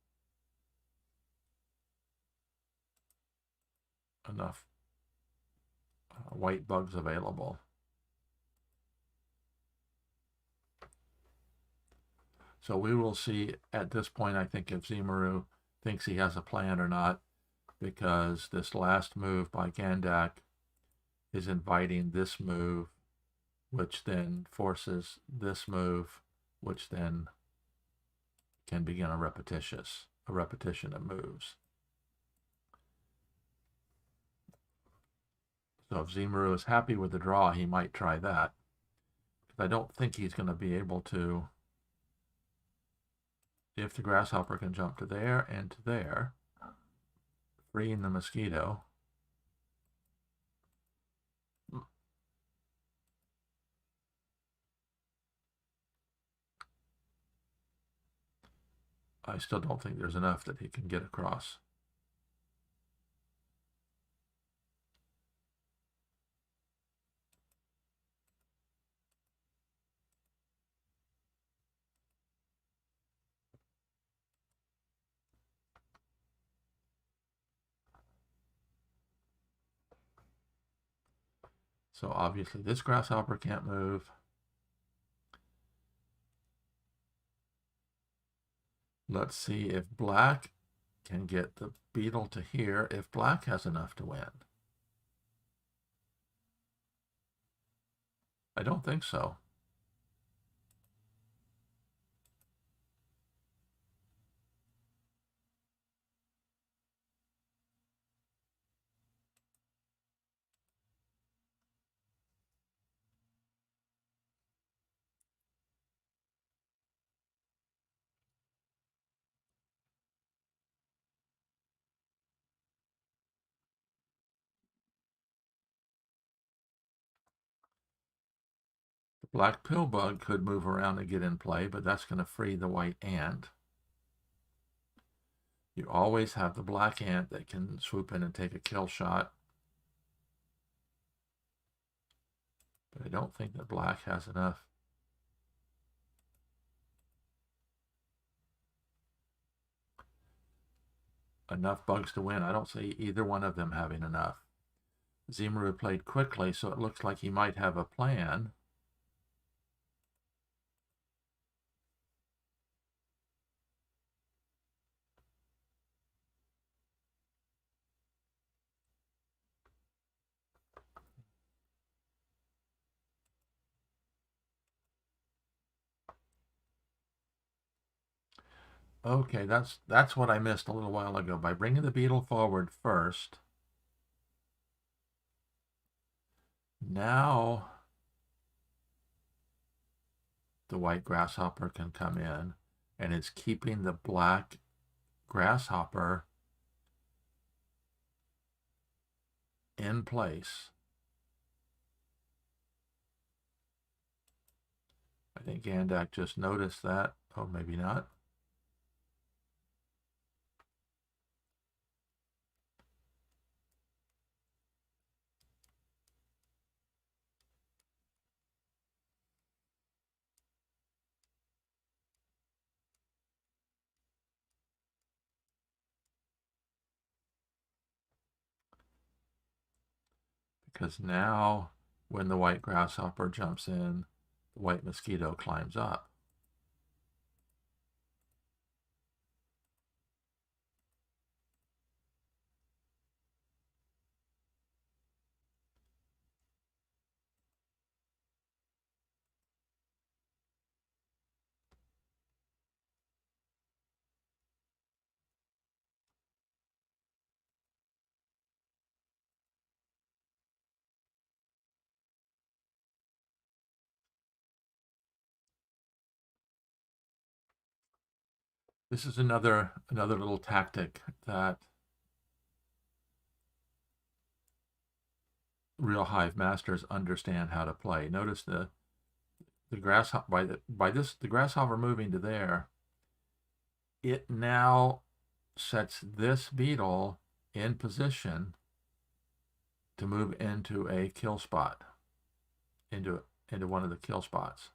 Speaker 1: white bugs available. So we will see at this point, I think, if tzimarou thinks he has a plan or not, because this last move by Gandac is inviting this move, which then forces this move, which then can begin a repetition of moves. So if tzimarou is happy with the draw, he might try that. I don't think he's going to be able to, if the grasshopper can jump to there and to there, freeing the mosquito. I still don't think there's enough that he can get across. So obviously this grasshopper can't move. Let's see if black can get the beetle to here, if black has enough to win. I don't think so. The black pill bug could move around and get in play, but that's going to free the white ant. You always have the black ant that can swoop in and take a kill shot. But I don't think that black has enough. Enough bugs to win. I don't see either one of them having enough. tzimarou played quickly, so it looks like he might have a plan. Okay, that's what I missed a little while ago. By bringing the beetle forward first, now the white grasshopper can come in, and it's keeping the black grasshopper in place. I think Gandac just noticed that. Oh, maybe not. Because now when the white grasshopper jumps in, the white mosquito climbs up. This is another little tactic that real Hive masters understand how to play. Notice the grasshopper the grasshopper moving to there. it now sets this beetle in position to move into a kill spot, into one of the kill spots.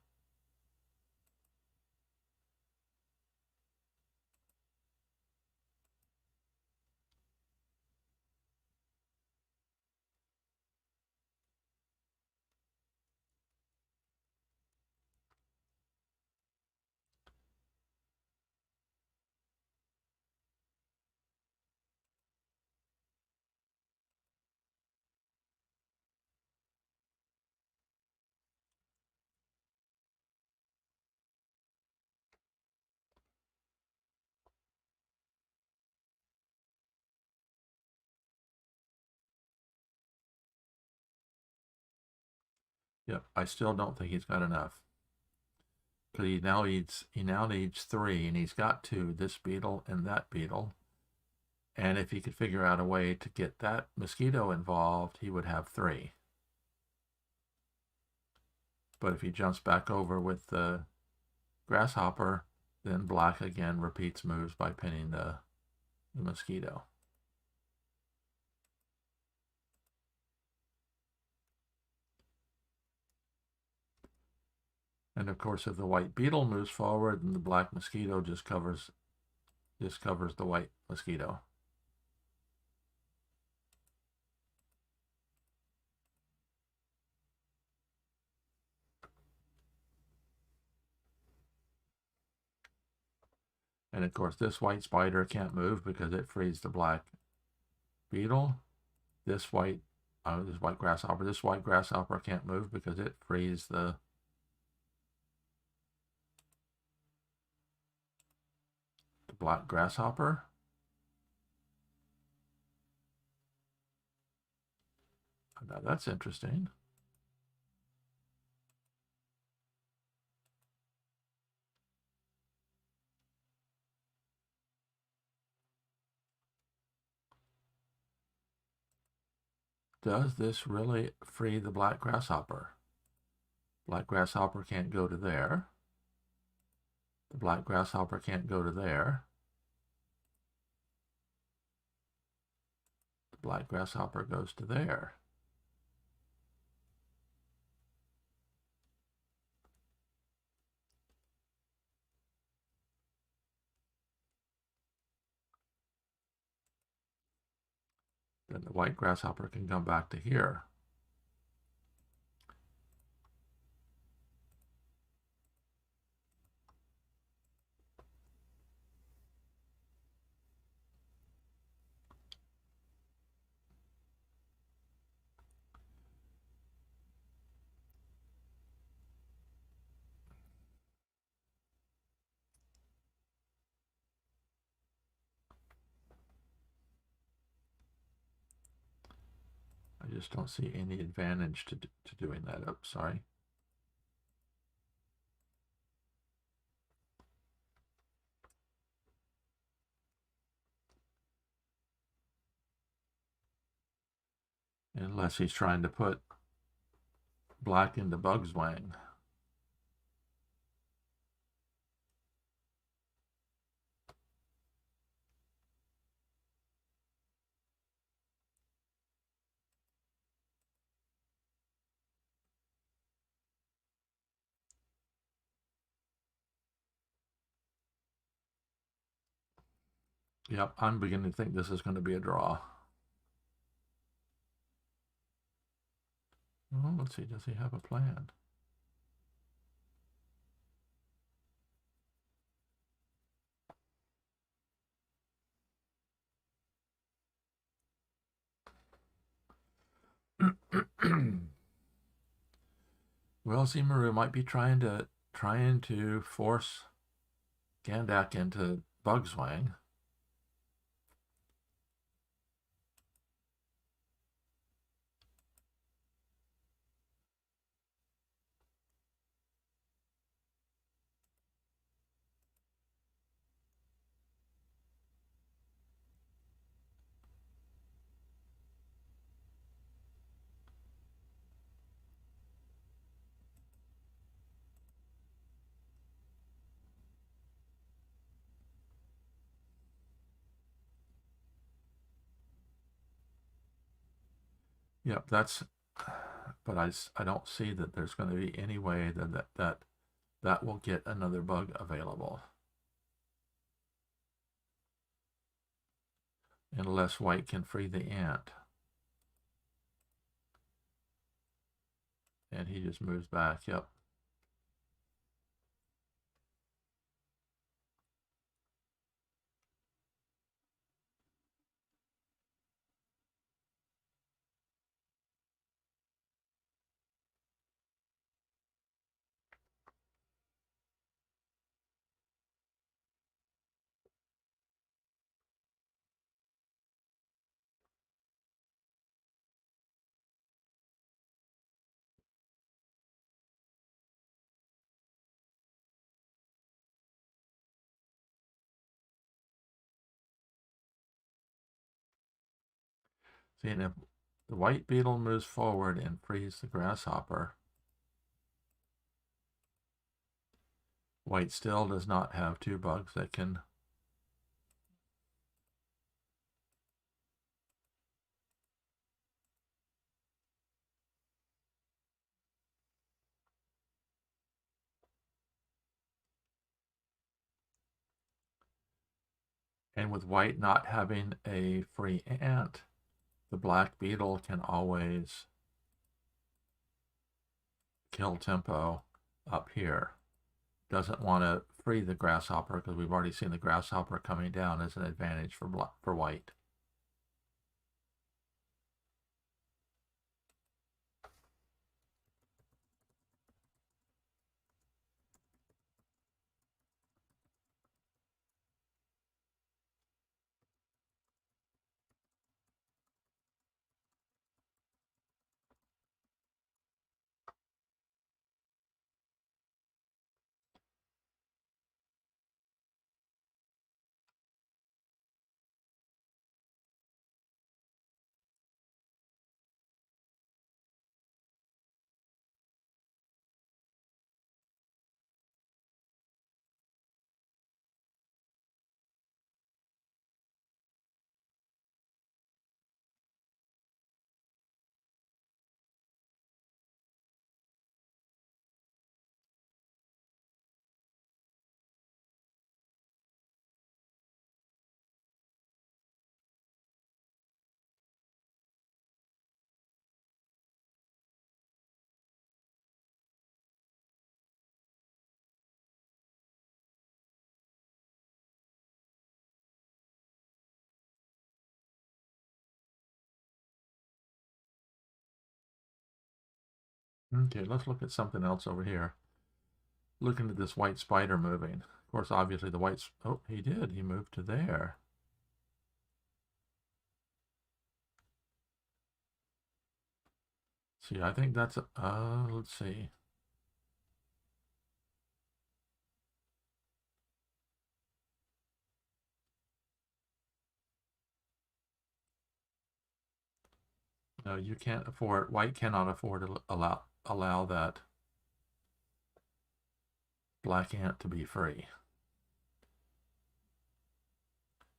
Speaker 1: Yep, I still don't think he's got enough. Because he now needs 3, and he's got 2, this beetle and that beetle. And if he could figure out a way to get that mosquito involved, he would have 3. But if he jumps back over with the grasshopper, then black again repeats moves by pinning the mosquito. And of course, if the white beetle moves forward, then the black mosquito just covers the white mosquito. And of course, this white spider can't move because it frees the black beetle. This white grasshopper can't move because it frees the black grasshopper. Now that's interesting. Does this really free the black grasshopper? Black grasshopper can't go to there. The black grasshopper can't go to there. The black grasshopper goes to there. Then the white grasshopper can come back to here. I just don't see any advantage to doing that. Oh, sorry. Unless he's trying to put black into Bug's Wang. Yep, I'm beginning to think this is going to be a draw. Well, let's see, does he have a plan? Well, tzimarou might be trying to force Gandac into Bug's Wang. Yep, that's, but I don't see that there's going to be any way that will get another bug available. Unless white can free the ant. And he just moves back, yep. See, and if the white beetle moves forward and frees the grasshopper, white still does not have two bugs that can. And with white not having a free ant, the black beetle can always kill tempo up here. Doesn't want to free the grasshopper because we've already seen the grasshopper coming down as an advantage for white. Okay, let's look at something else over here. Looking at this white spider moving. Of course, obviously the white, oh, he did. He moved to there. See, I think that's, let's see. No, you can't afford, white cannot afford to allow that black ant to be free.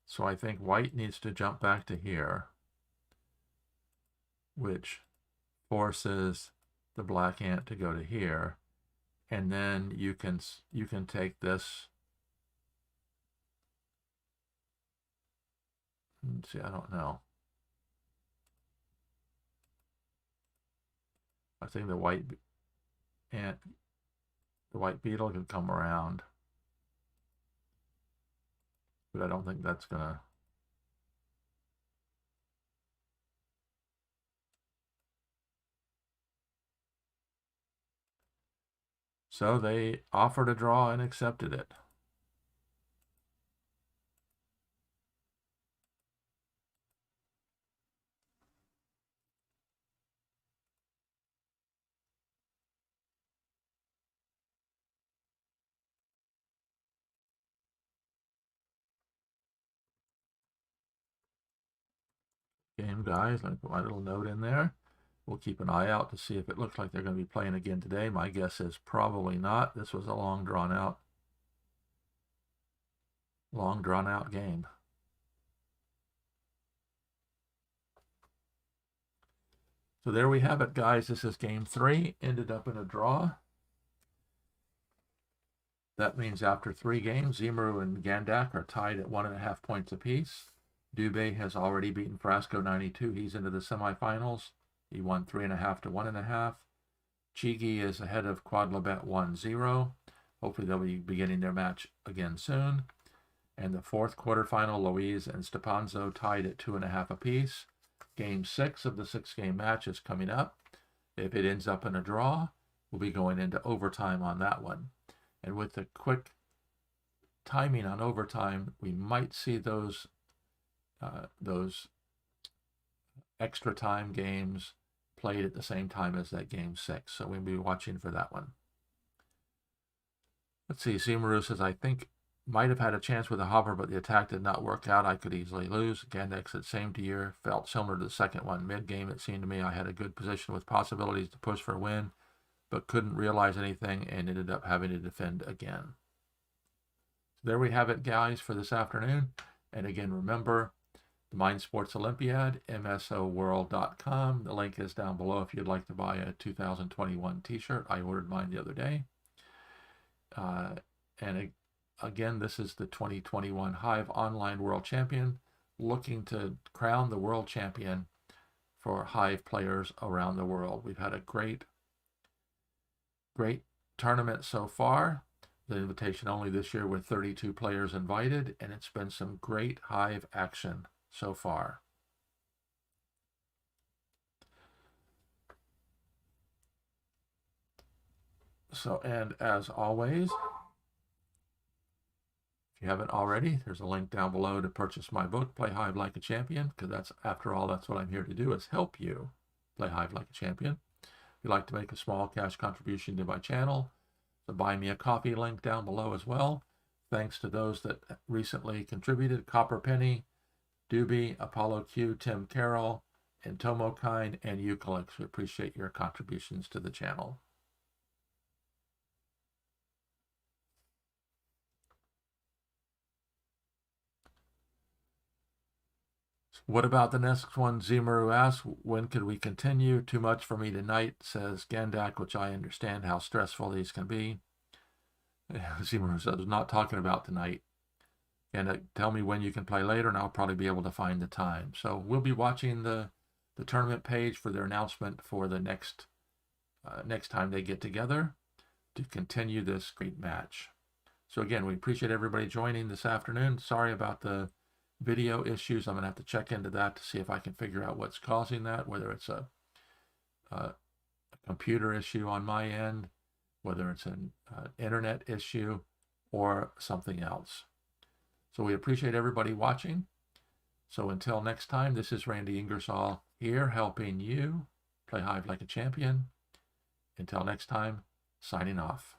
Speaker 1: So I think white needs to jump back to here, which forces the black ant to go to here, and then you can take this. Let's see, I don't know. I think the white ant, the white beetle can come around, but I don't think that's gonna. So they offered a draw and accepted it. Game, guys, let me put my little note in there. We'll keep an eye out to see if it looks like they're going to be playing again today. My guess is probably not. This was a long drawn out game. So there we have it, guys. This is game 3. Ended up in a draw. That means after 3 games, tzimarou and Gandac are tied at 1.5 points apiece. Dubé has already beaten Frasco 92. He's into the semifinals. He won 3.5 to 1.5. Chigi is ahead of Quadlabet 1-0. Hopefully they'll be beginning their match again soon. And the 4th quarterfinal, Louise and Stepanzo tied at 2.5 apiece. Game 6 of the 6-game match is coming up. If it ends up in a draw, we'll be going into overtime on that one. And with the quick timing on overtime, we might see those extra time games played at the same time as that game 6. So we'll be watching for that one. Let's see. tzimarou says, I think might have had a chance with a hopper, but the attack did not work out. I could easily lose. Gandac said, same to you. Felt similar to the second one. Mid-game, it seemed to me I had a good position with possibilities to push for a win, but couldn't realize anything and ended up having to defend again. So there we have it, guys, for this afternoon. And again, remember, the Mind Sports Olympiad, msoworld.com. The link is down below if you'd like to buy a 2021 t-shirt. I ordered mine the other day. And again, this is the 2021 Hive Online World Champion, looking to crown the world champion for Hive players around the world. We've had a great tournament so far. The invitation only this year with 32 players invited, and it's been some great Hive action so far. So, and as always, if you haven't already, there's a link down below to purchase my book, Play Hive Like a Champion, because that's, after all, that's what I'm here to do, is help you play Hive like a champion. If you'd like to make a small cash contribution to my channel, the Buy Me a Coffee link down below as well. Thanks to those that recently contributed: Copper Penny, Doobie, Apollo Q, Tim Carroll, and Tomokine, and Eucalyptus. We appreciate your contributions to the channel. What about the next one? tzimarou asks, when could we continue? Too much for me tonight, says Gandac, which I understand how stressful these can be. tzimarou says, not talking about tonight. Gandac, tell me when you can play later, and I'll probably be able to find the time. So we'll be watching the tournament page for their announcement for the next time they get together to continue this great match. So again, we appreciate everybody joining this afternoon. Sorry about the video issues. I'm going to have to check into that to see if I can figure out what's causing that, whether it's a computer issue on my end, whether it's an internet issue, or something else. So we appreciate everybody watching. So until next time, this is Randy Ingersoll here, helping you play Hive like a champion. Until next time, signing off.